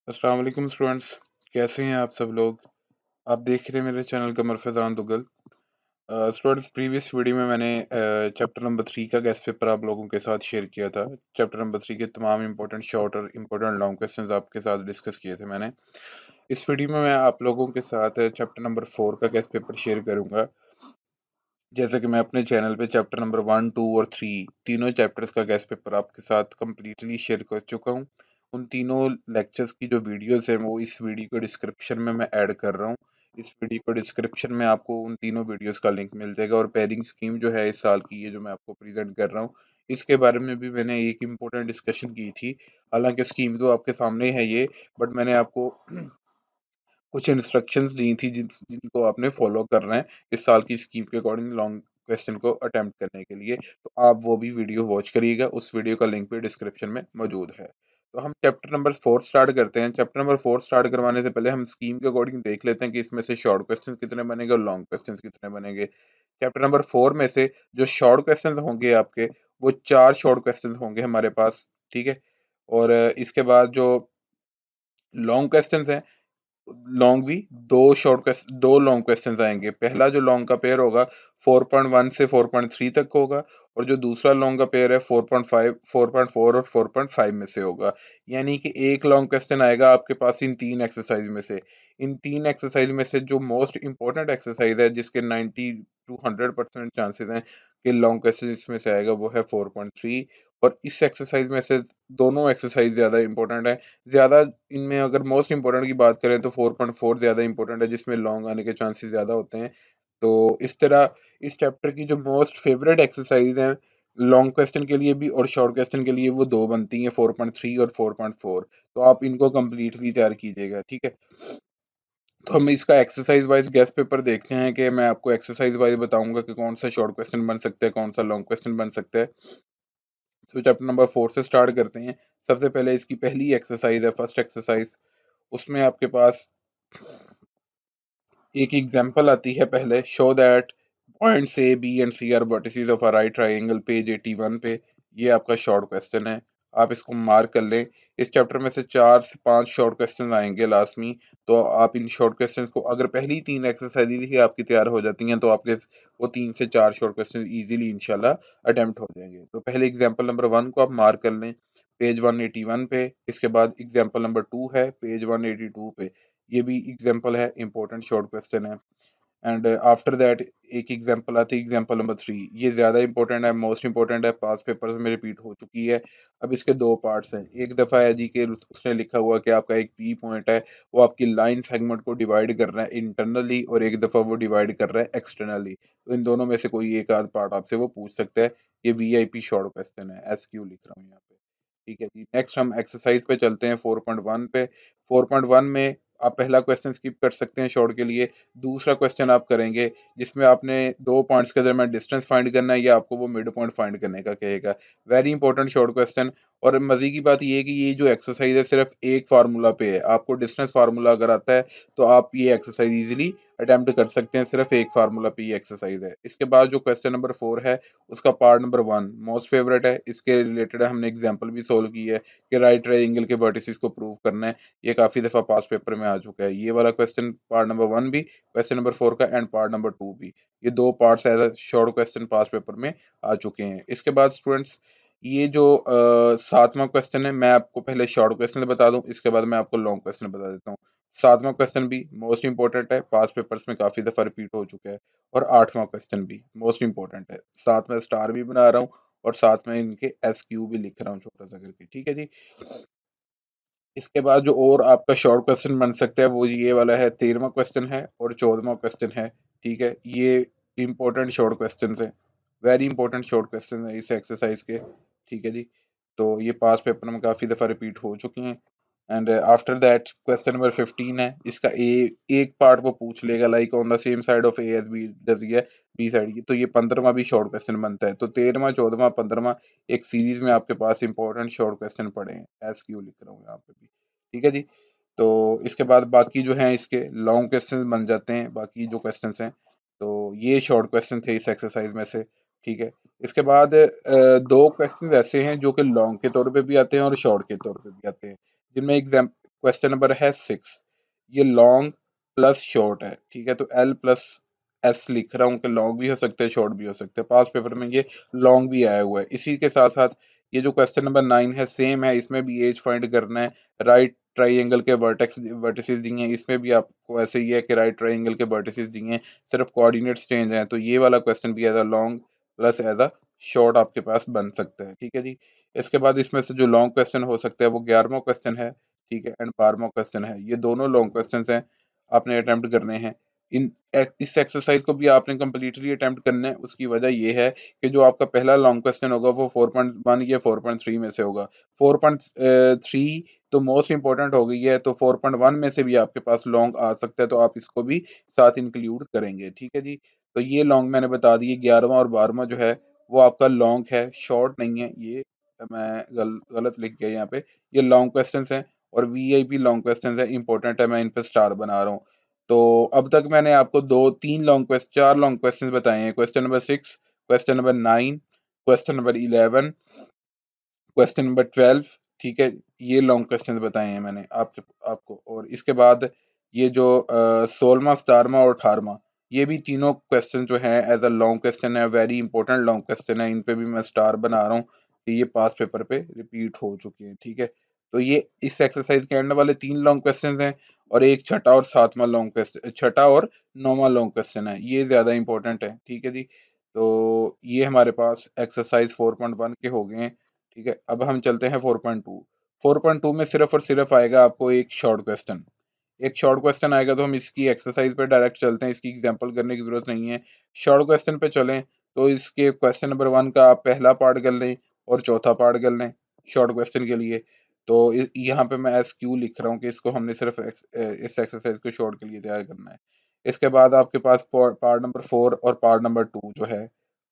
अस्सलाम वालेकुम स्टूडेंट्स। कैसे हैं आप सब लोग। आप देख रहे हैं मेरे channel Qamar Faizan Dugal. Students, previous video में मैंने चैप्टर नंबर 3 का गेस्ट पेपर आप लोगों के साथ शेयर किया था। चैप्टर नंबर 3 के तमाम इंपॉर्टेंट शॉर्ट और इंपॉर्टेंट लॉन्ग क्वेश्चंस आपके साथ डिस्कस किए थे मैंने। इस वीडियो में मैं आप लोगों के साथ चैप्टर नंबर 4 का गेस्ट पेपर शेयर करूंगा। जैसे कि मैं अपने चैनल पे चैप्टर नंबर 1, 2 और 3 तीनों चैप्टर्स का गेस्ट पेपर आपके साथ कंप्लीटली शेयर कर चुका हूँ। उन तीनों लेक्चर्स की जो वीडियोस हैं वो इस वीडियो को डिस्क्रिप्शन में मैं ऐड कर रहा हूँ। इस वीडियो को डिस्क्रिप्शन में आपको उन तीनों वीडियोस का लिंक मिल जाएगा। और पेयरिंग स्कीम जो है इस साल की, ये जो मैं आपको प्रेजेंट कर रहा हूँ, इसके बारे में भी मैंने एक इम्पोर्टेंट डिस्कशन की थी। हालांकि स्कीम तो आपके सामने है ये, बट मैंने आपको कुछ इंस्ट्रक्शंस दी थी जिनको आपने फॉलो करना है इस साल की स्कीम के अकॉर्डिंग लॉन्ग क्वेश्चन को अटेम्प्ट करने के लिए। तो आप वो भी वीडियो वॉच करिएगा, उस वीडियो का लिंक भी डिस्क्रिप्शन में मौजूद है। तो हम चैप्टर नंबर 4 स्टार्ट करते हैं। चैप्टर नंबर 4 स्टार्ट करवाने से पहले हम स्कीम के अकॉर्डिंग देख लेते हैं कि इसमें से शॉर्ट क्वेश्चन कितने बनेंगे और लॉन्ग क्वेश्चन कितने बनेंगे। चैप्टर नंबर 4 में से जो शॉर्ट क्वेश्चन होंगे आपके, वो 4 शॉर्ट क्वेश्चन होंगे हमारे पास। ठीक है। और इसके बाद जो लॉन्ग क्वेश्चन हैं, लॉन्ग भी दो लॉन्ग क्वेश्चंस आएंगे। पहला जो लॉन्ग का पेयर होगा 4.1 से 4.3 तक होगा, और जो दूसरा लॉन्ग का पेयर है 4.5, 4.4 और 4.5 में से होगा। यानी कि एक लॉन्ग क्वेश्चन आएगा आपके पास इन तीन एक्सरसाइज में से। इन तीन एक्सरसाइज में से जो मोस्ट इंपॉर्टेंट एक्सरसाइज है, जिसके 90 टू 100% चांसेस हैं कि लॉन्ग क्वेश्चन इसमें से आएगा, वो है 4.3। और इस एक्सरसाइज में से दोनों एक्सरसाइज ज़्यादा इंपॉर्टेंट है। ज़्यादा इनमें अगर मोस्ट इंपॉर्टेंट की बात करें तो 4.4 ज़्यादा इंपॉर्टेंट है, जिसमें लॉन्ग आने के चांसेस ज़्यादा होते हैं। तो इस तरह इस चैप्टर की जो मोस्ट फेवरेट एक्सरसाइज हैं लॉन्ग क्वेश्चन के लिए भी और शॉर्ट क्वेश्चन के लिए, वो दो बनती हैं, 4.3 और 4.4। तो आप इनको कम्प्लीटली तैयार कीजिएगा। ठीक है। तो हम इसका एक्सरसाइज वाइज गेस्ट पेपर देखते हैं कि मैं आपको एक्सरसाइज वाइज बताऊंगा कि कौन सा शॉर्ट क्वेश्चन बन सकता है, कौन सा लॉन्ग क्वेश्चन बन सकता है। तो चैप्टर नंबर 4 से स्टार्ट करते हैं। सबसे पहले इसकी पहली एक्सरसाइज है, फर्स्ट एक्सरसाइज। उसमें आपके पास एक एग्जांपल आती है पहले, show that points A B and C are vertices of a right triangle, page 81 पे। ये आपका शॉर्ट क्वेश्चन है, आप इसको मार्क कर लें। इस चैप्टर में से 4 से 5 शॉर्ट क्वेश्चन आएंगे लास्ट में। तो आप इन शॉर्ट क्वेश्चंस को, अगर पहली तीन एक्सरसाइज ही आपकी तैयार हो जाती हैं, तो आपके वो 3 से 4 शॉर्ट क्वेश्चन इजीली इंशाल्लाह अटेम्प्ट हो जाएंगे। तो पहले एग्जांपल नंबर 1 को आप मार्क कर लें, पेज 181 पे। इसके बाद एग्जांपल नंबर 2 है पेज 182 पे। ये भी एग्जांपल है, इंपॉर्टेंट शॉर्ट क्वेश्चन है। एंड आफ्टर दैट एक एग्जांपल आती है, एग्जांपल नंबर 3। ये ज़्यादा इंपॉर्टेंट है, मोस्ट इंपॉर्टेंट है, पास पेपर्स में रिपीट हो चुकी है। अब इसके दो पार्ट्स हैं। एक दफ़ा है जी कि उसने लिखा हुआ कि आपका एक पी पॉइंट है, वो आपकी लाइन सेगमेंट को डिवाइड कर रहा है इंटरनली, और एक दफ़ा वो डिवाइड कर रहा है एक्सटर्नली। तो इन दोनों में से कोई एक आध पार्ट आपसे वो पूछ सकता है। ये वीआईपी शॉर्ट क्वेश्चन है, एसक्यू लिख रहा हूँ यहाँ पे। ठीक है जी। नेक्स्ट हम एक्सरसाइज पे चलते हैं, 4.1 पे। 4.1 में आप पहला क्वेश्चन स्किप कर सकते हैं शॉर्ट के लिए। दूसरा क्वेश्चन आप करेंगे, जिसमें आपने दो पॉइंट्स के दरमियान डिस्टेंस फाइंड करना है, या आपको वो मिड पॉइंट फाइंड करने का कहेगा। Very important short question. और मजे की बात ये है कि ये जो एक्सरसाइज है सिर्फ एक फार्मूला पे है। आपको डिस्टेंस फार्मूला अगर आता है तो आप ये एक्सरसाइज इजीली अटेम्प्ट कर सकते हैं, सिर्फ एक फार्मूला पे ये एक्सरसाइज है। इसके बाद जो क्वेश्चन नंबर 4 है, उसका पार्ट नंबर 1 मोस्ट फेवरेट है। इसके रिलेटेड हमने एग्जाम्पल भी सोल्व की है कि राइट ट्रायंगल के वर्टिसेस को प्रूव करना है। ये काफी दफा पास पेपर में आ चुका है ये वाला क्वेश्चन, पार्ट नंबर 1 भी, क्वेश्चन नंबर 4 का, एंड पार्ट नंबर 2 भी। ये दो पार्ट्स एज शॉर्ट क्वेश्चन पास पेपर में आ चुके हैं। इसके बाद स्टूडेंट्स, ये जो सातवां क्वेश्चन है, मैं आपको पहले शॉर्ट क्वेश्चन बता दूं, इसके बाद मैं आपको लॉन्ग क्वेश्चन बता देता हूँ। सातवां क्वेश्चन भी मोस्ट इंपॉर्टेंट है, पास पेपर्स में काफी दफा रिपीट हो चुका है। और आठवां क्वेश्चन भी मोस्ट इंपॉर्टेंट है, साथ में स्टार भी बना रहा हूँ और साथ में इनके एस क्यू भी लिख रहा हूँ छोटा सा करके। ठीक है जी। इसके बाद जो और आपका शॉर्ट क्वेश्चन बन सकता है वो ये वाला है, 13वां क्वेश्चन है और 14वां क्वेश्चन है। ठीक है। ये इंपॉर्टेंट शॉर्ट क्वेश्चन है, वेरी इंपॉर्टेंट शॉर्ट क्वेश्चन है इस एक्सरसाइज के। ठीक है जी। तो ये पास पेपर में काफ़ी दफ़ा रिपीट हो चुके हैं। And after that question number 15 है। इसका एक पार्ट वो पूछ लेगा, like on the same side of A as B does ये बी साइड की। तो ये 15वां भी शॉर्ट क्वेश्चन बनता है। तो 13वां, 14वां, 15वां एक सीरीज में आपके पास इंपॉर्टेंट शॉर्ट क्वेश्चन पड़े हैं, एस क्यू लिख रहा हूँ यहाँ पे भी। ठीक है जी। तो इसके बाद बाकी जो हैं इसके लॉन्ग क्वेश्चन बन जाते हैं, बाकी जो क्वेश्चन हैं। तो ये शॉर्ट क्वेश्चन थे इस एक्सरसाइज में से। ठीक है। इसके बाद दो क्वेश्चन ऐसे हैं जो कि लॉन्ग के तौर पे भी आते हैं और शॉर्ट के तौर पे भी आते हैं, जिनमें एग्जाम क्वेश्चन नंबर है 6, ये लॉन्ग प्लस शॉर्ट है, ठीक है। तो L प्लस S लिख रहा हूँ कि लॉन्ग भी हो सकते हैं, शॉर्ट भी हो सकते हैं। पास पेपर में ये लॉन्ग भी आया हुआ है। इसी के साथ साथ ये जो क्वेश्चन नंबर 9 है सेम है, इसमें भी एज फाइंड करना है। राइट ट्राइंगल के वर्टिसेस दिए हैं, इसमें भी आपको ऐसे ही है कि राइट ट्राइंगल के वर्टिसेस दिए हैं, सिर्फ कोऑर्डिनेट्स चेंज हैं। तो ये वाला क्वेश्चन भी as a long plus as a short आपके पास बन सकता है, ठीक है जी। इसके बाद इसमें से जो लॉन्ग क्वेश्चन हो सकता है वो 11वां क्वेश्चन है, ठीक है, एंड 12वां क्वेश्चन है। ये दोनों लॉन्ग क्वेश्चन हैं, आपने अटेम्प्ट करने हैं। इस एक्सरसाइज को भी आपने कम्प्लीटली अटेम्प्ट करना है। उसकी वजह ये है कि जो आपका पहला लॉन्ग क्वेश्चन होगा वो 4.1 या 4.3 में से होगा। 4.3 तो मोस्ट इंपॉर्टेंट हो गई है, तो 4.1 में से भी आपके पास लॉन्ग आ सकता है, तो आप इसको भी साथ इंक्लूड करेंगे, ठीक है जी। तो ये लॉन्ग मैंने बता दिए, 11वां और 12वां जो है वो आपका लॉन्ग है, शॉर्ट नहीं है। ये मैं गलत लिख गया यहाँ पे। ये लॉन्ग क्वेश्चंस हैं और वीआईपी लॉन्ग क्वेश्चंस हैं, इंपॉर्टेंट है, मैं इन पे स्टार बना रहा हूँ। तो अब तक मैंने आपको चार लॉन्ग क्वेश्चंस बताए हैं। Question number 6, question number 9, question number 11, question number 12, ठीक है। ये लॉन्ग क्वेश्चंस बताए हैं मैंने आपको। और इसके बाद ये जो 16वां, 17वां और 18वां, ये भी तीनों क्वेश्चन जो हैं एज अ लॉन्ग क्वेश्चन है, वेरी इंपॉर्टेंट लॉन्ग क्वेश्चन है। इन पे भी मैं स्टार बना रहा हूँ कि ये पास पेपर पे रिपीट हो चुके हैं, ठीक है। तो ये इस एक्सरसाइज के एंड वाले 3 लॉन्ग क्वेश्चन हैं, और एक छठा और 7वां लॉन्ग क्वेश्चन, छठा और 9वां लॉन्ग क्वेश्चन है, ये ज्यादा इंपॉर्टेंट है, ठीक है जी। तो ये हमारे पास एक्सरसाइज 4.1 के हो गए हैं, ठीक है। अब हम चलते हैं 4.2। 4.2 में सिर्फ और सिर्फ आएगा आपको एक शॉर्ट क्वेश्चन। एक शॉर्ट क्वेश्चन आएगा, तो हम इसकी एक्सरसाइज पे डायरेक्ट चलते हैं, इसकी एग्जांपल करने की जरूरत नहीं है। शॉर्ट क्वेश्चन पे चलें तो इसके क्वेश्चन नंबर 1 का आप पहला पार्ट कर लें और चौथा पार्ट कर लें शॉर्ट क्वेश्चन के लिए। तो यहाँ पे मैं SQ लिख रहा हूँ कि इसको हमने सिर्फ इस एक्सरसाइज को शॉर्ट के लिए तैयार करना है। इसके बाद आपके पास पार्ट नंबर 4 और पार्ट नंबर 2 जो है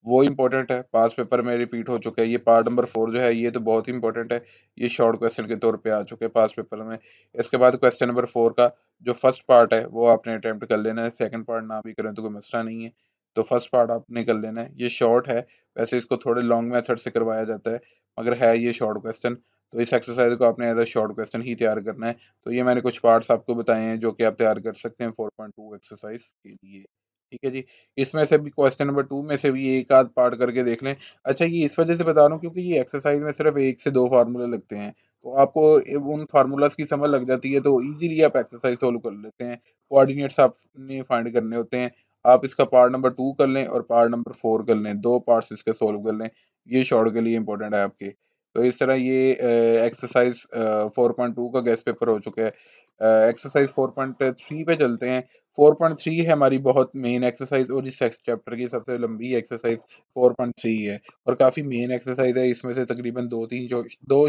वो इम्पोर्टेंट है, पास पेपर में रिपीट हो चुका है। ये पार्ट नंबर 4 जो है ये तो बहुत ही इंपॉर्टेंट है, ये शॉर्ट क्वेश्चन के तौर पे आ चुके हैं पास पेपर में। इसके बाद क्वेश्चन नंबर 4 का जो फर्स्ट पार्ट है वो आपने अटेम्प्ट कर लेना है, सेकंड पार्ट ना भी करें तो कोई मसला नहीं है। तो फर्स्ट पार्ट आपने कर लेना है, ये शॉर्ट है, वैसे इसको थोड़े लॉन्ग मेथड से करवाया जाता है, मगर है ये शॉर्ट क्वेश्चन। तो इस एक्सरसाइज को आपने एज अ शॉर्ट क्वेश्चन ही तैयार करना है। तो ये मैंने कुछ पार्ट्स आपको बताए हैं जो कि आप तैयार कर सकते हैं 4.2 एक्सरसाइज के लिए, ठीक है जी। इसमें से भी क्वेश्चन नंबर 2 में से भी एक आध पार्ट करके देख लें। अच्छा, ये इस वजह से बता रहा हूँ क्योंकि ये एक्सरसाइज में सिर्फ 1 से 2 फार्मूले लगते हैं, तो आपको उन फार्मूलाज की समझ लग जाती है, तो इजीली आप एक्सरसाइज सोल्व कर लेते हैं। कोऑर्डिनेट्स आपने फाइंड करने होते हैं, आप इसका पार्ट नंबर 2 कर लें और पार्ट नंबर 4 कर लें, 2 पार्ट्स इसके सोल्व कर लें, ये शॉर्ट के लिए इंपॉर्टेंट है आपके। तो इस तरह ये एक्सरसाइज 4.2 का गेस्ट पेपर हो चुका है। एक्सरसाइज 4.3 पे चलते हैं। 4.3 है हमारी बहुत मेन एक्सरसाइज, और इस चैप्टर की सबसे लंबी एक्सरसाइज 4.3 है, और काफी मेन एक्सरसाइज है। इसमें से तकरीबन दो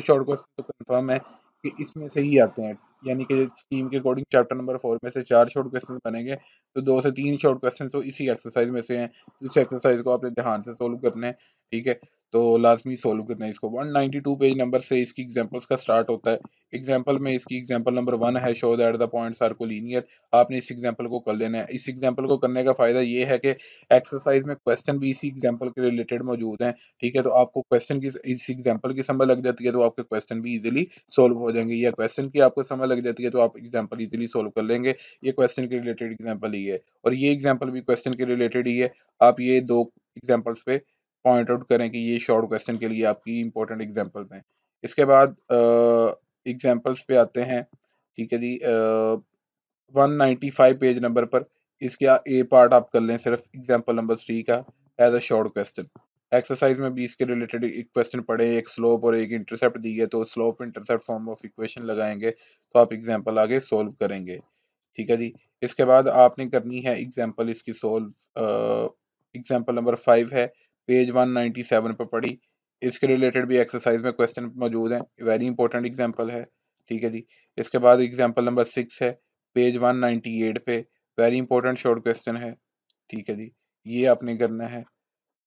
शॉर्ट क्वेश्चन तो कंफर्म है कि इसमें से ही आते हैं, यानी कि स्कीम के अकॉर्डिंग चैप्टर नंबर 4 में से 4 शॉर्ट क्वेश्चन बनेंगे, तो 2 से 3 शॉर्ट क्वेश्चन तो इसी एक्सरसाइज में से हैं। तो इस एक्सरसाइज को आपने ध्यान से सोल्व करना है, ठीक है। तो लाजमी सोल्व करना है इसको। 192 पेज नंबर से इसकी एग्जांपल्स का स्टार्ट होता है। एग्जांपल में इसकी एग्जांपल नंबर 1 है, show that the points are collinear. आपने इस एग्जांपल को कर लेना है। इस एग्जांपल को करने का फायदा ये है कि एक्सरसाइज में क्वेश्चन भी इसी एग्जांपल के रिलेटेड मौजूद हैं, ठीक है। तो आपको क्वेश्चन की इस एग्जांपल की समझ लग जाती है तो आपके क्वेश्चन भी इजीली सोल्व हो जाएंगे, या क्वेश्चन की आपको समझ लग जाती है तो आप एग्जांपल इजीली सोल्व कर लेंगे। ये क्वेश्चन के रिलेटेड एग्जांपल ही है, और ये एग्जांपल भी क्वेश्चन के रिलेटेड ही है। आप ये दो एग्जांपल्स पे पॉइंट आउट करें कि ये शॉर्ट क्वेश्चन के लिए आपकी इंपॉर्टेंट एग्जांपल्स हैं। इसके बाद एग्जांपल्स पे आते हैं, ठीक है जी। 195 पेज नंबर पर इसका ए पार्ट आप कर लें, सिर्फ एग्जांपल नंबर 3 का as a short question. Exercise में भी इसके रिलेटेड एक क्वेश्चन पढ़े, एक स्लोप और एक इंटरसेप्ट दी है, तो slope intercept form of equation लगाएंगे तो आप एग्जांपल आगे सोल्व करेंगे, ठीक है जी। इसके बाद आपने करनी है एग्जांपल इसकी सोल्व। एग्जांपल नंबर 5 है, पेज 197 पे पढ़ी। इसके रिलेटेड भी एक्सरसाइज में क्वेश्चन मौजूद हैं, वेरी इंपॉर्टेंट एग्जांपल है, ठीक है जी। इसके बाद एग्जांपल नंबर 6 है, पेज 198 पे, वेरी इंपॉर्टेंट शॉर्ट क्वेश्चन है, ठीक है जी। ये आपने करना है।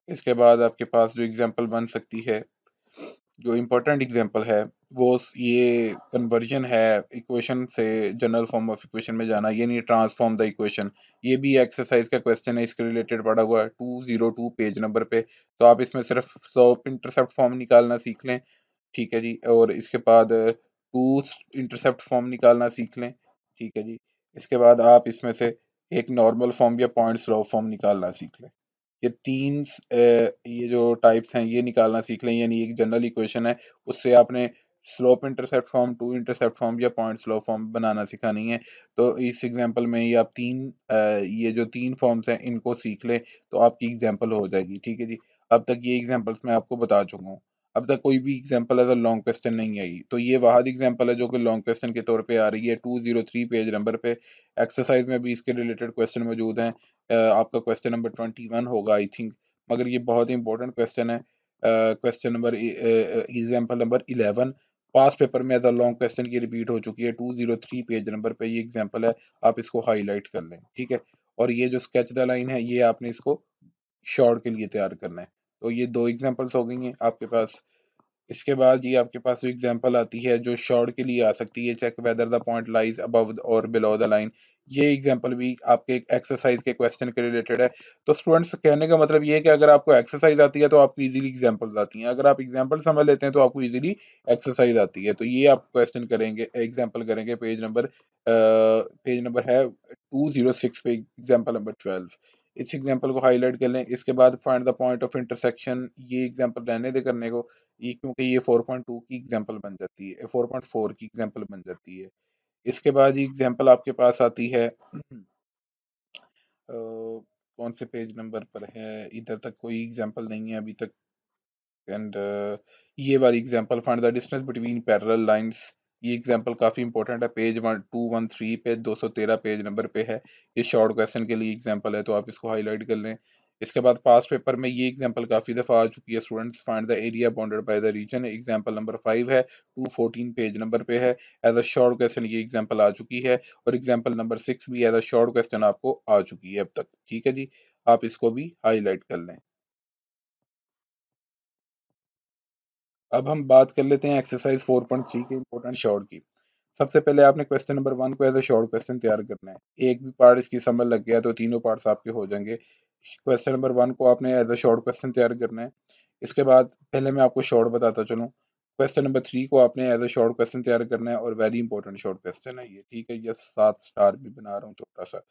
इसके बाद आपके पास जो एग्जांपल बन सकती है, जो इम्पोर्टेंट एग्जांपल है, वो ये कन्वर्जन है इक्वेशन से जनरल फॉर्म ऑफ इक्वेशन में जाना, ये नहीं ट्रांसफॉर्म द इक्वेशन। ये भी एक्सरसाइज का क्वेश्चन है, इसके रिलेटेड पड़ा हुआ है 202 पेज नंबर पे। तो आप इसमें सिर्फ स्लोप इंटरसेप्ट फॉर्म निकालना सीख लें, ठीक है जी। और इसके बाद टू इंटरसेप्ट फॉर्म निकालना सीख लें, ठीक है जी। इसके बाद आप इसमें से एक नॉर्मल फॉर्म या पॉइंट स्लो फॉर्म निकालना सीख लें। ये तीन ये जो टाइप्स हैं ये निकालना सीख लें, यानी एक जनरल इक्वेशन है, उससे आपने slope intercept form, two intercept form या पॉइंट स्लो फॉर्म बनाना सिखानी है। तो इस एग्जांपल में ये आप ये जो तीन फॉर्म्स हैं इनको सीख लें तो आपकी एग्जांपल हो जाएगी, ठीक है जी। अब तक ये एग्जांपल्स मैं आपको बता चुका हूँ। अब तक कोई भी example as a long question नहीं आई, तो ये वाहद एग्जांपल है जो कि लॉन्ग क्वेश्चन के तौर पे आ रही है 203 पेज नंबर पे। एक्सरसाइज में भी इसके रिलेटेड क्वेश्चन मौजूद हैं। आपका क्वेश्चन नंबर 21 होगा आई थिंक, मगर ये बहुत ही इंपॉर्टेंट क्वेश्चन है। क्वेश्चन नंबर एग्जाम्पल नंबर 11 पास पेपर में एज अ लॉन्ग क्वेश्चन की रिपीट हो चुकी है। 203 पेज नंबर पे ये एग्जाम्पल है, आप इसको हाईलाइट कर लें, ठीक है। और ये जो स्केच द लाइन है ये आपने इसको शॉर्ट के लिए तैयार करना है। तो ये दो एग्जाम्पल्स हो गई हैं आपके पास। इसके बाद ये आपके पास जो एग्जांपल आती है जो शॉर्ट के लिए आ सकती है, check whether the point lies above और बिलो द लाइन। ये एग्जांपल भी आपके एक्सरसाइज के क्वेश्चन के रिलेटेड है। तो स्टूडेंट्स कहने का मतलब ये है कि अगर आपको एक्सरसाइज आती है तो आपको इजीली एग्जांपल्स आती हैं, अगर आप एग्जांपल समझ लेते हैं तो आपको इजीली एक्सरसाइज आती है। तो ये आप क्वेश्चन करेंगे, एग्जांपल करेंगे, पेज नंबर है 206 पे, एग्जांपल नंबर 12। इस एग्जांपल को हाईलाइट कर लें। इसके बाद find the point of intersection, ये एग्जांपल रहने दे करने को, ये क्योंकि ये 4.2 की एग्जांपल बन जाती है, 4.4 की एग्जांपल बन जाती है। इसके बाद ये एग्जांपल आपके पास आती है कौन से पेज नंबर पर है, इधर तक कोई एग्जांपल नहीं है अभी तक। एंड ये वाली example, find the distance between parallel lines. ये एग्जांपल काफ़ी इंपॉर्टेंट है, पेज 213 पे, 213 पेज नंबर पे है। ये शॉर्ट क्वेश्चन के लिए एग्जांपल है, तो आप इसको हाईलाइट कर लें। इसके बाद पास पेपर में ये एग्जांपल काफ़ी दफ़ा आ चुकी है students. Find the area bounded by the region, example number 5 है, 214 पेज नंबर पे है। एज अ शॉर्ट क्वेश्चन ये एग्जांपल आ चुकी है, और एग्जांपल नंबर 6 भी एज अ शॉर्ट क्वेश्चन आपको आ चुकी है अब तक, ठीक है जी। आप इसको भी हाईलाइट कर लें। अब हम बात कर लेते हैं एक्सरसाइज 4.3 के इंपॉर्टेंट शॉर्ट की। सबसे पहले आपने क्वेश्चन नंबर 1 को एज ए शॉर्ट क्वेश्चन तैयार करना है। एक भी पार्ट इसकी समझ लग गया तो तीनों पार्ट्स आपके हो जाएंगे। क्वेश्चन नंबर 1 को आपने एज ए शॉर्ट क्वेश्चन तैयार करना है। इसके बाद पहले मैं आपको शॉर्ट बताता चलूँ। क्वेश्चन नंबर 3 को आपने एज ए शॉर्ट क्वेश्चन तैयार करना है, और वेरी इंपॉर्टेंट शॉर्ट क्वेश्चन है ये, ठीक है। ये 7 स्टार भी बना रहा हूँ छोटा सा।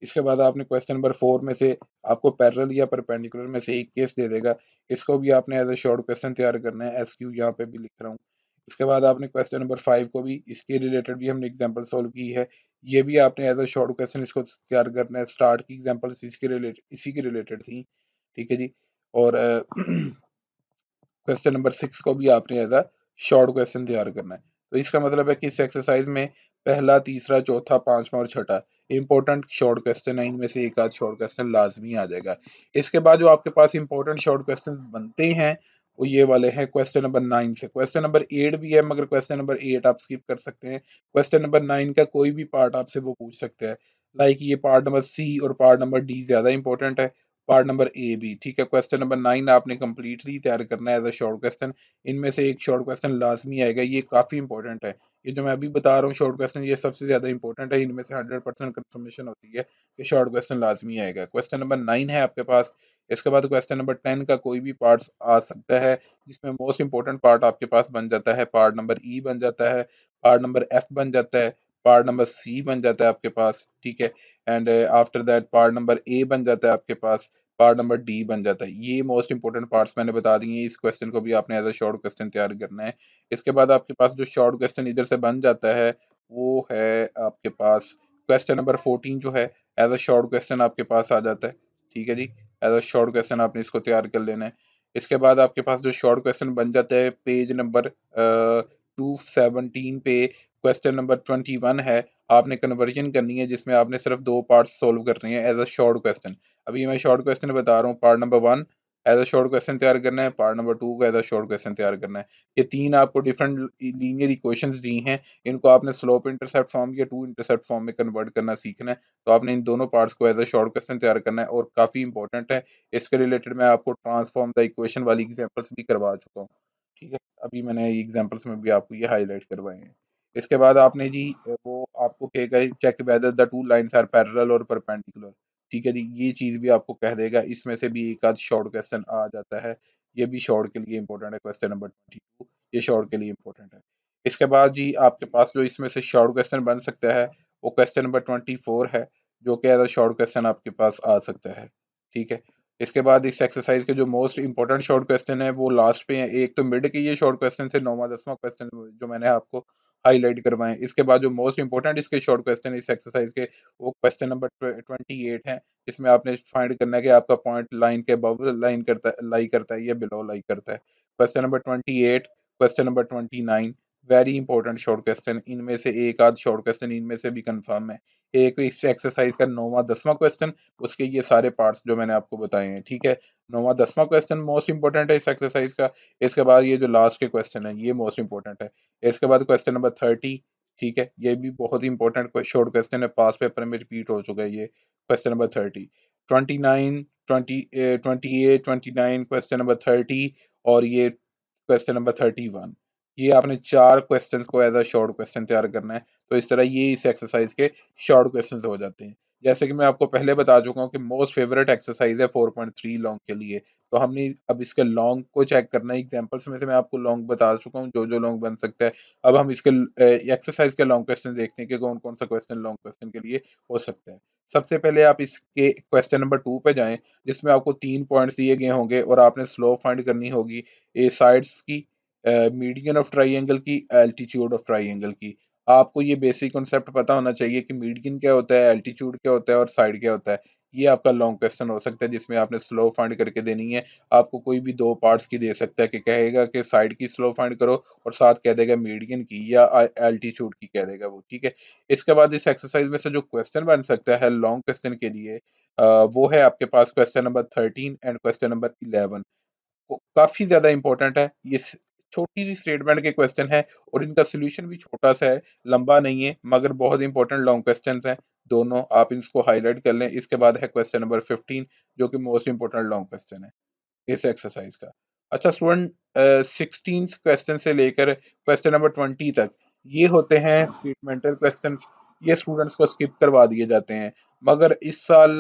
इसके बाद आपने क्वेश्चन नंबर 4 में से आपको पैरेलल या परपेंडिकुलर में से एक केस दे देगा, इसको भी आपने एज ए शॉर्ट क्वेश्चन तैयार करना है, एस क्यू यहाँ पे भी लिख रहा हूँ। इसके बाद आपने क्वेश्चन नंबर 5 को भी, इसके रिलेटेड भी हमने एग्जांपल सॉल्व की है, ये भी आपने एज ए शॉर्ट क्वेश्चन इसको तैयार करना है। स्टार्ट की एग्जांपल इसी के रिलेटेड थी, ठीक है जी। और क्वेश्चन नंबर 6 को भी आपने एज अ शॉर्ट क्वेश्चन तैयार करना है। तो इसका मतलब है कि इस एक्सरसाइज में पहला, तीसरा, चौथा, पांचवा और छठा इंपॉर्टेंट शॉर्ट क्वेश्चन है, इनमें से एक आध शॉर्ट क्वेश्चन लाजमी आ जाएगा। इसके बाद जो आपके पास इंपॉर्टेंट शॉर्ट क्वेश्चन बनते हैं वो ये वाले हैं क्वेश्चन नंबर 9 से। क्वेश्चन नंबर 8 भी है, मगर क्वेश्चन नंबर 8 आप स्किप कर सकते हैं। क्वेश्चन नंबर 9 का कोई भी पार्ट आपसे वो पूछ सकते हैं, लाइक ये पार्ट नंबर सी और पार्ट नंबर डी ज्यादा इंपॉर्टेंट है, पार्ट नंबर ए भी, ठीक है। क्वेश्चन नंबर 9 आपने कंप्लीटली तैयार करना है एज अ शॉर्ट क्वेश्चन। इनमें से एक शॉर्ट क्वेश्चन लाजमी आएगा, ये काफ़ी इंपॉर्टेंट है। ये जो मैं अभी बता रहा हूँ शॉर्ट क्वेश्चन, ये सबसे ज़्यादा इंपॉर्टेंट है, इनमें से 100% कंफर्मेशन होती है कि शॉर्ट क्वेश्चन लाजमी आएगा। क्वेश्चन नंबर 9 है आपके पास। इसके बाद क्वेश्चन नंबर 10 का कोई भी पार्ट आ सकता है, जिसमें मोस्ट इंपॉर्टेंट पार्ट आपके पास बन जाता है, पार्ट नंबर ई बन जाता है, पार्ट नंबर एफ बन जाता है, पार्ट नंबर सी बन जाता है आपके पास, ठीक है। And after that part number A बन जाता है आपके पास, पार्ट नंबर डी बन जाता है। ये मोस्ट इंपॉर्टेंट पार्ट्स मैंने बता दिए हैं, इस क्वेश्चन को भी आपने एज अ शॉर्ट क्वेश्चन तैयार करना है। इसके बाद आपके पास जो शॉर्ट क्वेश्चन इधर से बन जाता है वो है आपके पास क्वेश्चन नंबर 14 जो है, एज अ शॉर्ट क्वेश्चन आपके पास आ जाता है, ठीक है जी। एज अ शॉर्ट क्वेश्चन आपने इसको तैयार कर लेना है। इसके बाद आपके पास जो शॉर्ट क्वेश्चन बन जाता है पेज नंबर 217 पे, क्वेश्चन नंबर 21 है, आपने कन्वर्जन करनी है जिसमें आपने सिर्फ दो पार्ट सोल्व करने हैं एज अ शॉर्ट क्वेश्चन। अभी मैं शॉर्ट क्वेश्चन बता रहा हूँ, part number 1 as a short question तैयार करना है, पार्ट नंबर 2 को एज अ शॉर्ट क्वेश्चन तैयार करना है। ये तीन आपको डिफरेंट लीनियर इक्वेशंस दी हैं, इनको आपने स्लोप इंटरसेप्ट फॉर्म या टू इंटरसेप्ट फॉर्म में कन्वर्ट करना सीखना है। तो आपने इन दोनों पार्ट्स को एज अ शॉर्ट क्वेश्चन तैयार करना है, और काफ़ी इंपॉर्टेंट है। इसके रिलेटेड मैं आपको ट्रांसफॉर्म द इक्वेशन वाली एग्जांपल्स भी करवा चुका हूँ, ठीक है। अभी मैंने एग्जांपल्स में भी आपको ये हाईलाइट करवाए हैं। इसके बाद आपने जी वो आपको कहेगा check whether the two lines are parallel और परपेंडिकुलर, ठीक है जी। ये चीज़ भी आपको कह देगा, इसमें से भी एक आध शॉर्ट क्वेश्चन आ जाता है। ये भी शॉर्ट के लिए इंपॉर्टेंट है, क्वेश्चन नंबर 22 ये शॉर्ट के लिए इंपॉर्टेंट है। इसके बाद जी आपके पास जो इसमें से शॉर्ट क्वेश्चन बन सकता है वो क्वेश्चन नंबर 24 है, जो कि एज अ शॉर्ट क्वेश्चन आपके पास आ सकता है। ठीक है। इसके बाद इस एक्सरसाइज के जो मोस्ट इंपॉर्टेंट शॉर्ट क्वेश्चन है वो लास्ट पे है। एक तो मिड के ये शॉर्ट क्वेश्चन थे, 9वां 10वां क्वेश्चन जो मैंने आपको हाईलाइट करवाए। इसके बाद जो मोस्ट इंपॉर्टेंट इसके शॉर्ट क्वेश्चन इस एक्सरसाइज के वो क्वेश्चन नंबर 28 है, जिसमें आपने फाइंड करना है कि आपका पॉइंट लाइन के अबव लाइन करता है, लाई करता है या बिलो लाई करता है। Question number 28, question number 29, very important short question. इनमें से एक आध शॉर्ट क्वेश्चन इनमें से भी कंफर्म है। एक इस एक्सरसाइज का 9वां 10वां क्वेश्चन, उसके ये सारे पार्ट्स जो मैंने आपको बताए हैं। ठीक है। 9वां 10वां क्वेश्चन मोस्ट इंपॉर्टेंट है इस एक्सरसाइज का। इसके बाद ये जो लास्ट के क्वेश्चन है ये मोस्ट इंपॉर्टेंट है। इसके बाद क्वेश्चन नंबर 30। ठीक है, ये भी बहुत ही इंपॉर्टेंट शॉर्ट क्वेश्चन है, पास पेपर में रिपीट हो चुका है ये क्वेश्चन नंबर 30। 29, 28, 29, क्वेश्चन नंबर 30 और ये क्वेश्चन नंबर 31। ये आपने चार क्वेश्चंस को एज अ शॉर्ट क्वेश्चन तैयार करना है। तो इस तरह ये इस एक्सरसाइज के शॉर्ट क्वेश्चंस हो जाते हैं। जैसे कि मैं आपको पहले बता चुका हूँ कि मोस्ट फेवरेट एक्सरसाइज है 4.3 लॉन्ग के लिए। तो हमने अब इसके लॉन्ग को चेक करना है। एग्जांपल्स में से मैं आपको लॉन्ग बता चुका हूँ, जो जो लॉन्ग बन सकता है। अब हम इसके एक्सरसाइज के लॉन्ग क्वेश्चन देखते हैं कि कौन कौन सा क्वेश्चन लॉन्ग क्वेश्चन के लिए हो सकता है। सबसे पहले आप इसके क्वेश्चन नंबर 2 पे जाएं, जिसमें आपको 3 पॉइंट्स दिए गए होंगे और आपने स्लोप फाइंड करनी होगी ए साइड्स की, मीडियन ऑफ ट्राइंगल की, एल्टीट्यूड ऑफ ट्राइंगल की। आपको ये बेसिक कॉन्सेप्ट पता होना चाहिए कि मीडियन क्या होता है, एल्टीट्यूड क्या होता है और साइड क्या होता है। ये आपका लॉन्ग क्वेश्चन हो सकता है जिसमें आपने स्लो फाइंड करके देनी है। आपको कोई भी दो पार्ट्स की दे सकता है कि कहेगा कि साइड की स्लो फाइंड करो और साथ कह देगा मीडियन की या एल्टीट्यूड की कह देगा वो। ठीक है। इसके बाद इस एक्सरसाइज में से जो क्वेश्चन बन सकता है लॉन्ग क्वेश्चन के लिए, वो है आपके पास question number 13 and question number 11। काफी ज्यादा इंपॉर्टेंट है ये। छोटी सी स्टेटमेंट के क्वेश्चन है और इनका सोल्यूशन भी छोटा सा है, लंबा नहीं है, मगर बहुत इंपॉर्टेंट लॉन्ग क्वेश्चंस हैं दोनों। आप इसको हाईलाइट कर लें। इसके बाद है क्वेश्चन नंबर 15, जो कि मोस्ट इंपॉर्टेंट लॉन्ग क्वेश्चन है इस एक्सरसाइज का। अच्छा स्टूडेंट, 16 क्वेश्चन से लेकर क्वेश्चन नंबर 20 तक ये होते हैं स्टेटमेंटल क्वेश्चंस। ये स्टूडेंट्स को स्किप करवा दिए जाते हैं। मगर इस साल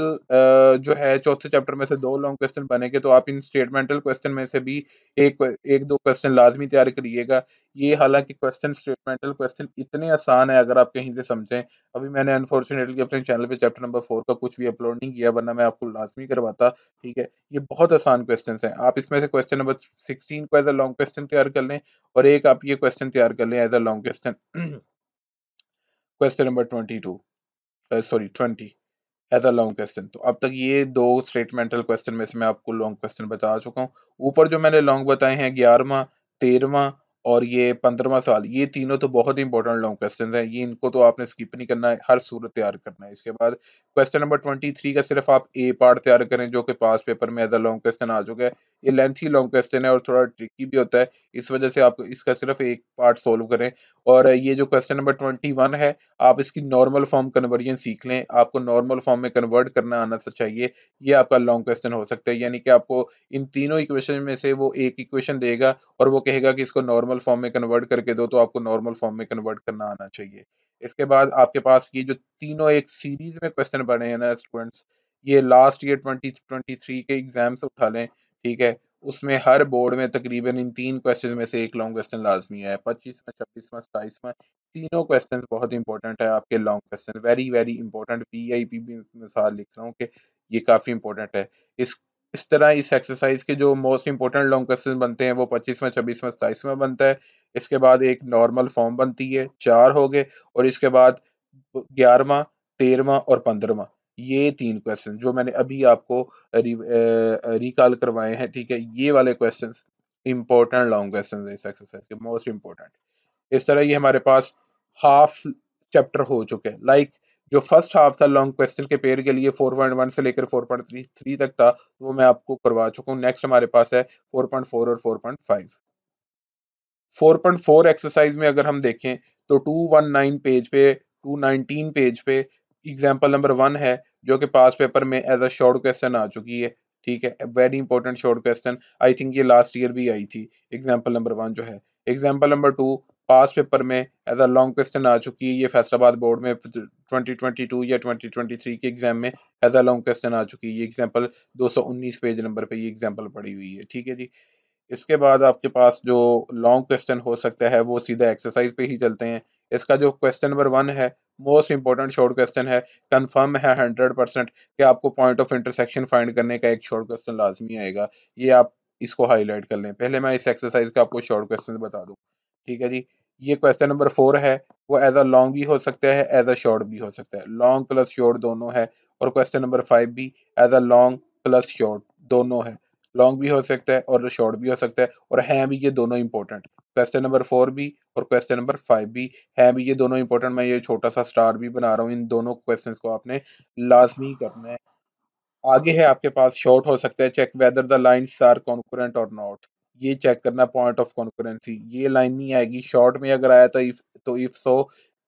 जो है चौथे चैप्टर में से दो लॉन्ग क्वेश्चन बनेंगे, तो आप इन स्टेटमेंटल क्वेश्चन में से भी एक एक दो क्वेश्चन लाजमी तैयार करिएगा। ये हालांकि क्वेश्चन स्टेटमेंटल क्वेश्चन इतने आसान है अगर आप कहीं से समझें। अभी मैंने अनफॉर्चुनेटली अपने चैनल पे चैप्टर नंबर 4 का कुछ भी अपलोड नहीं किया, वरना मैं आपको लाजमी करवाता। ठीक है। ये बहुत आसान क्वेश्चंस हैं। आप इसमें से क्वेश्चन नंबर 16 को एज अ लॉन्ग क्वेश्चन तैयार कर लें और एक आप ये क्वेश्चन तैयार कर लें as a long question question number 22, sorry 20 as a long question. तो अब तक ये दो स्टेटमेंटल क्वेश्चन में से मैं आपको लॉन्ग क्वेश्चन बता चुका हूँ। ऊपर जो मैंने लॉन्ग बताए हैं 11वां, 13वां और ये 15वां सवाल, ये तीनों तो बहुत इंपॉर्टेंट लॉन्ग क्वेश्चन हैं। ये इनको तो आपने स्किप नहीं करना है, हर सूरत तैयार करना है। इसके बाद क्वेश्चन नंबर 23 का सिर्फ आप ए पार्ट तैयार करें, जो कि पास पेपर में एज अ लॉन्ग क्वेश्चन आ चुका है। ये लेंथी लॉन्ग क्वेश्चन है और थोड़ा ट्रिकी भी होता है, इस वजह से आप इसका सिर्फ एक पार्ट सोल्व करें। और ये जो क्वेश्चन नंबर 21 है, आप इसकी नॉर्मल फॉर्म कन्वर्जन सीख लें। आपको नॉर्मल फॉर्म में कन्वर्ट करना आना तो चाहिए। ये आपका लॉन्ग क्वेश्चन हो सकता है, यानी कि आपको इन तीनों इक्वेशन में से वो एक इक्वेशन देगा और वो कहेगा कि इसको नॉर्मल फॉर्म में कन्वर्ट करके दो, तो आपको नॉर्मल फॉर्म में कन्वर्ट करना आना चाहिए। इसके बाद आपके पास ये जो तीनों एक सीरीज में क्वेश्चन बने हैं ना स्टूडेंट्स, ये लास्ट ईयर 2023 के एग्जाम से उठा लें। ठीक है। उसमें हर बोर्ड में तकरीबन इन तीन क्वेश्चन में से एक लॉन्ग क्वेश्चन लाजमी है। 25वां, 26वां, 27वां, तीनों क्वेश्चन बहुत इंपॉर्टेंट है आपके long question, very very important. VIP भी मिसाल लिख रहा हूँ कि ये काफी इंपॉर्टेंट है। इस तरह इस एक्सरसाइज के जो मोस्ट इंपॉर्टेंट लॉन्ग क्वेश्चन बनते हैं वो 25वां, 26वां, 27वां बनता है। इसके बाद एक नॉर्मल फॉर्म बनती है, चार हो गए। और इसके बाद 11वां, 13वां और 15वां, ये तीन क्वेश्चन जो मैंने अभी आपको रिकॉल करवाए हैं। ठीक है। ये वाले क्वेश्चन इंपॉर्टेंट लॉन्ग क्वेश्चन है इस एक्सरसाइज के, मोस्ट इंपॉर्टेंट। इस तरह ये हमारे पास हाफ चैप्टर हो चुके हैं। लाइक जो फर्स्ट हाफ था लॉन्ग क्वेश्चन के पेयर के लिए 4.1 से लेकर 4.3 तक था, वो मैं आपको करवा चुका हूँ। नेक्स्ट हमारे पास है 4.4 और 4.5। 4.4 एक्सरसाइज में अगर हम देखें तो 219 पेज पे, 219 पेज पे एग्जाम्पल नंबर 1 है, जो कि पास पेपर में एज अ शॉर्ट क्वेश्चन आ चुकी है। ठीक है। Very important short question, I think ये लास्ट ईयर भी आई थी। एग्जाम्पल नंबर 1 जो है। एग्जाम्पल नंबर 2 पास पेपर में एज अ लॉन्ग क्वेश्चन आ चुकी है। ये फैसलाबाद बोर्ड में 2022 या 2023 के एग्जाम में एज अ लॉन्ग क्वेश्चन आ चुकी है। ये एग्जाम्पल 219 पेज नंबर पे ये एग्जाम्पल पड़ी हुई है। ठीक है जी। इसके बाद आपके पास जो लॉन्ग क्वेश्चन हो सकता है वो सीधा एक्सरसाइज पे ही चलते हैं। इसका जो क्वेश्चन नंबर 1 है, मोस्ट इंपॉर्टेंट शॉर्ट क्वेश्चन है, कंफर्म है 100% कि आपको पॉइंट ऑफ इंटरसेक्शन फाइंड करने का एक शॉर्ट क्वेश्चन लाजमी आएगा। ये आप इसको हाईलाइट कर लें। पहले मैं इस एक्सरसाइज का आपको शॉर्ट क्वेश्चन बता दूं। ठीक है जी। ये क्वेश्चन नंबर 4 है, वो एज अ लॉन्ग भी हो सकता है, एज अ शॉर्ट भी हो सकता है। लॉन्ग प्लस शॉर्ट दोनों है। और क्वेश्चन नंबर 5 भी as a long plus short दोनों है। लॉन्ग भी हो सकता है और शॉर्ट भी हो सकता है, और हैं भी ये दोनों इंपॉर्टेंट। क्वेश्चन नंबर 4 भी और क्वेश्चन नंबर 5 भी हैं भी ये दोनों इंपॉर्टेंट। मैं ये छोटा सा स्टार भी बना रहा हूँ, इन दोनों क्वेश्चंस को आपने लाजमी करना है। आगे है आपके पास शॉर्ट हो सकता है, check whether the lines are concurrent और नॉट। ये चेक करना पॉइंट ऑफ कॉन्करेंसी। ये लाइन नहीं आएगी शॉर्ट में, अगर आया तो if so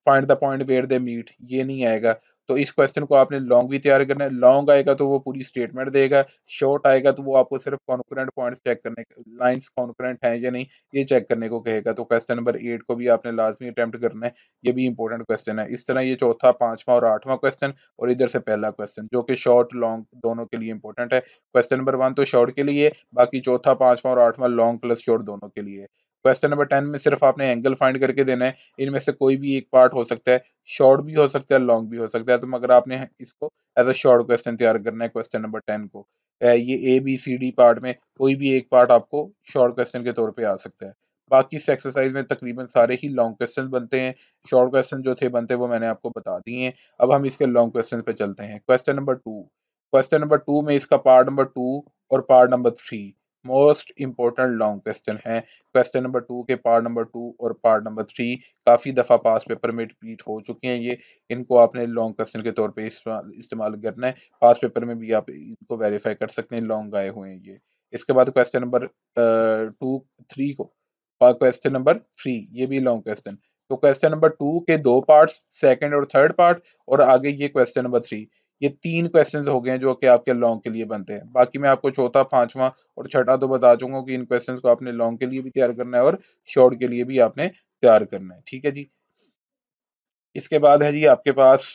find the point where they meet, ये नहीं आएगा। तो इस क्वेश्चन को आपने लॉन्ग भी तैयार करना है। लॉन्ग आएगा तो वो पूरी स्टेटमेंट देगा, शॉर्ट आएगा तो वो आपको सिर्फ कॉन्करेंट पॉइंट्स चेक करने, लाइंस कॉन्करेंट हैं या नहीं ये चेक करने को कहेगा। तो क्वेश्चन नंबर 8 को भी आपने लाजमी अटेम्प्ट करना है, ये भी इंपॉर्टेंट क्वेश्चन है। इस तरह ये चौथा, पांचवा और आठवां क्वेश्चन, और इधर से पहला क्वेश्चन जो कि शॉर्ट लॉन्ग दोनों के लिए इंपॉर्टेंट है। क्वेश्चन नंबर 1 तो शॉर्ट के लिए, बाकी चौथा, पांचवा और आठवां लॉन्ग प्लस शॉर्ट दोनों के लिए। क्वेश्चन नंबर 10 में सिर्फ आपने एंगल फाइंड करके देना है। इनमें से कोई भी एक पार्ट हो सकता है, शॉर्ट भी हो सकता है, लॉन्ग भी हो सकता है। तो मगर आपने इसको एज अ शॉर्ट क्वेश्चन तैयार करना है क्वेश्चन नंबर 10 को। ये A B C D part में कोई भी एक पार्ट आपको शॉर्ट क्वेश्चन के तौर पे आ सकता है। बाकी इस एक्सरसाइज में तकरीबन सारे ही लॉन्ग क्वेश्चन बनते हैं। शॉर्ट क्वेश्चन जो थे बनते वो मैंने आपको बता दिए हैं। अब हम इसके लॉन्ग क्वेश्चन पे चलते हैं। क्वेश्चन नंबर 2, क्वेश्चन नंबर 2 में इसका पार्ट नंबर 2 और part number 3 most important long question है। क्वेश्चन नंबर 2 के पार्ट नंबर 2 और पार्ट नंबर 3 काफी दफा पास पेपर में रिपीट हो चुके हैं। ये इनको आपने लॉन्ग क्वेश्चन के तौर पे इस्तेमाल करना है। पास पेपर में भी आप इनको वेरीफाई कर सकते हैं, लॉन्ग आए हुए हैं ये। इसके बाद क्वेश्चन नंबर 2 3 को, क्वेश्चन नंबर 3 ये भी लॉन्ग क्वेश्चन। तो क्वेश्चन नंबर 2 के दो पार्ट्स, सेकंड और थर्ड पार्ट, और आगे ये क्वेश्चन नंबर 3, ये 3 क्वेश्चंस हो गए हैं जो कि आपके लॉन्ग के लिए बनते हैं। बाकी मैं आपको चौथा, पांचवा और छठा तो बता चुका हूँ कि इन क्वेश्चंस को आपने लॉन्ग के लिए भी तैयार करना है और शॉर्ट के लिए भी आपने तैयार करना है। ठीक है जी। इसके बाद है जी आपके पास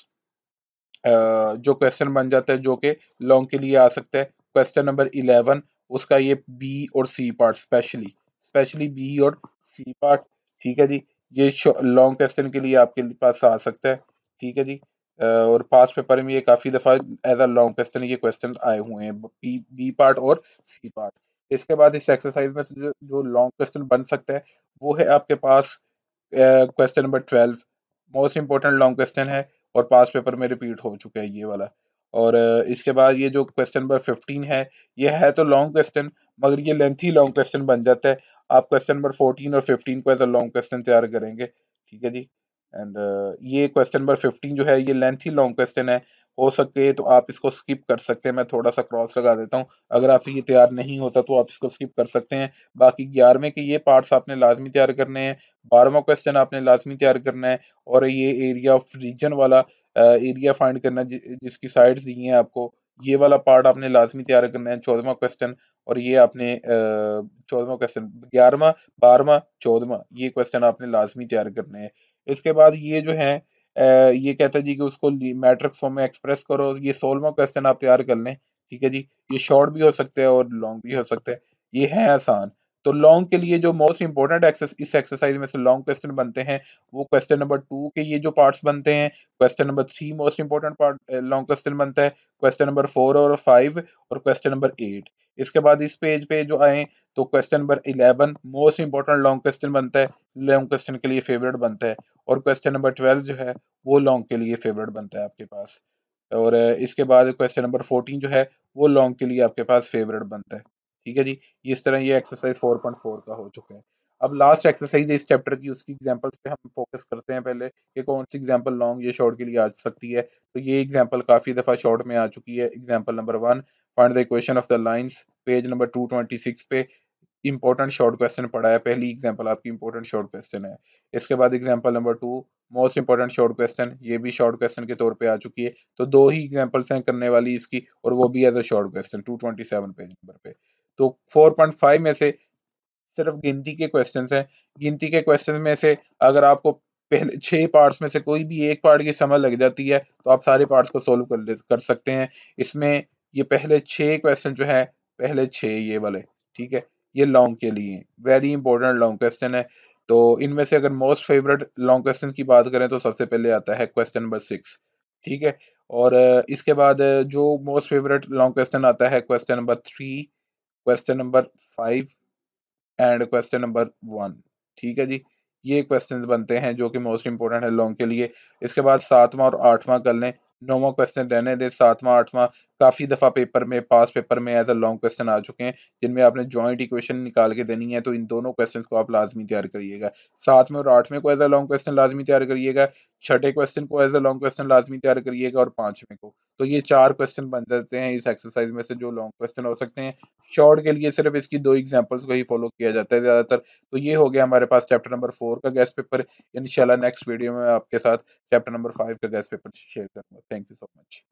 जो क्वेश्चन बन जाता है जो कि लॉन्ग के लिए आ सकता है। क्वेश्चन नंबर 11, उसका ये बी और C part, especially especially B और सी पार्ट। ठीक है जी। ये लॉन्ग क्वेश्चन के लिए आपके पास आ सकता है। ठीक है जी। और पास पेपर में ये काफी दफा एज अ लॉन्ग क्वेश्चन ये क्वेश्चन आए हुए हैं, बी बी पार्ट और सी पार्ट। इसके बाद इस एक्सरसाइज में से जो लॉन्ग क्वेश्चन बन सकता है वो है आपके पास question number 12, most important long question है और पास पेपर में रिपीट हो चुका है ये वाला। और इसके बाद ये जो क्वेश्चन नंबर 15 है, ये है तो लॉन्ग क्वेश्चन मगर ये लेंथी लॉन्ग क्वेश्चन बन जाता है। आप क्वेश्चन नंबर 14 और 15 को एज अ लॉन्ग क्वेश्चन तैयार करेंगे। ठीक है जी। एंड ये क्वेश्चन नंबर 15 जो है ये लेंथी लॉन्ग क्वेश्चन है। हो सके तो आप इसको स्किप कर सकते हैं, मैं थोड़ा सा क्रॉस लगा देता हूँ। अगर आपसे ये तैयार नहीं होता तो आप इसको स्किप कर सकते हैं। बाकी 11वें के ये पार्ट्स आपने लाजमी तैयार करने हैं। 12वां क्वेश्चन आपने लाजमी तैयार करना है। और ये एरिया ऑफ रीजन वाला एरिया फाइंड करना जिसकी साइड्स दी हैं आपको, ये वाला पार्ट आपने लाजमी तैयार करना है। 14वां क्वेश्चन, और ये आपने 14वां क्वेश्चन, 11वां, 12वां, 14वां ये क्वेश्चन आपने लाजमी तैयार करने हैं। इसके बाद ये जो है ये कहता है जी कि उसको मैट्रिक्स फॉर्म में एक्सप्रेस करो, ये 16वां क्वेश्चन आप तैयार कर लें। ठीक है जी। ये शॉर्ट भी हो सकते हैं और लॉन्ग भी हो सकते हैं, ये है आसान। तो लॉन्ग के लिए जो मोस्ट इंपॉर्टेंट इस एक्सरसाइज में से लॉन्ग क्वेश्चन बनते हैं वो क्वेश्चन नंबर 2 के ये जो पार्ट्स बनते हैं। Question number 3 most important part long question बनता है। क्वेश्चन नंबर 4 और 5 और क्वेश्चन नंबर 8। इसके बाद इस पेज पे जो आए तो question number 11 most important long question बनता है, लॉन्ग क्वेश्चन के लिए फेवरेट बनता है। और क्वेश्चन नंबर 12 जो है वो लॉन्ग के लिए फेवरेट बनता है आपके पास। और इसके बाद क्वेश्चन नंबर 14 जो है वो लॉन्ग के लिए आपके पास फेवरेट बनता है। ठीक है जी। इस तरह ये एक्सरसाइज 4.4 का हो चुका है। अब लास्ट एक्सरसाइज है इस चैप्टर की, उसकी एग्जांपल्स पे हम फोकस करते हैं पहले कि कौन सी एग्जांपल लॉन्ग या शॉर्ट के लिए आ सकती है। तो ये एग्जांपल काफी दफा शॉर्ट में आ चुकी है। Example number 1, find the equation of the lines, page number 226 पे इंपॉर्टेंट शॉर्ट क्वेश्चन पढ़ा है। पहली एग्जांपल आपकी इंपॉर्टेंट शॉर्ट क्वेश्चन है। इसके बाद example number 2, most important short question, ये भी शॉर्ट क्वेश्चन के तौर पे आ चुकी है। तो दो ही एग्जांपल्स हैं करने वाली इसकी, और वो भी as a short question 227 page number पे। तो 4.5 में से सिर्फ गिनती के क्वेश्चंस हैं। गिनती के क्वेश्चन में से अगर आपको पहले 6 पार्ट्स में से कोई भी एक पार्ट की समझ लग जाती है तो आप सारे पार्ट्स को सोल्व कर सकते हैं। इसमें ये पहले 6 क्वेश्चन जो है, पहले 6 ये वाले, ठीक है, ये लॉन्ग के लिए वेरी इंपॉर्टेंट लॉन्ग क्वेश्चन है। तो इनमें से अगर मोस्ट फेवरेट लॉन्ग क्वेश्चन की बात करें तो सबसे पहले आता है क्वेश्चन नंबर 6। ठीक है। और इसके बाद जो मोस्ट फेवरेट लॉन्ग क्वेश्चन आता है question number 3, question number 5 and question number 1। ठीक है जी। ये क्वेश्चंस बनते हैं जो कि मोस्ट इंपोर्टेंट है लॉन्ग के लिए। इसके बाद 7वां और 8वां कर लें, 9वां क्वेश्चन रहने दें। 7वां 8वां काफ़ी दफ़ा पेपर में, पास पेपर में एज अ लॉन्ग क्वेश्चन आ चुके हैं, जिनमें आपने जॉइंट इक्वेशन निकाल के देनी है, तो इन दोनों क्वेश्चंस को आप लाजमी तैयार करिएगा। 7वें और 8वें को एज अ लॉन्ग क्वेश्चन लाजमी तैयार करिएगा, छठे क्वेश्चन को एज अ लॉन्ग क्वेश्चन लाजमी तैयार करिएगा और 5वें को। तो ये 4 क्वेश्चन बन जाते हैं इस एक्सरसाइज में से जो लॉन्ग क्वेश्चन हो सकते हैं। शॉर्ट के लिए सिर्फ इसकी 2 एग्जांपल्स को ही फॉलो किया जाता है ज़्यादातर। तो ये हो गया हमारे पास चैप्टर नंबर 4 का गेस्ट पेपर। इंशाल्लाह नेक्स्ट वीडियो में आपके साथ चैप्टर नंबर 5 का गेस्ट पेपर शेयर करूँगा। Thank you so much.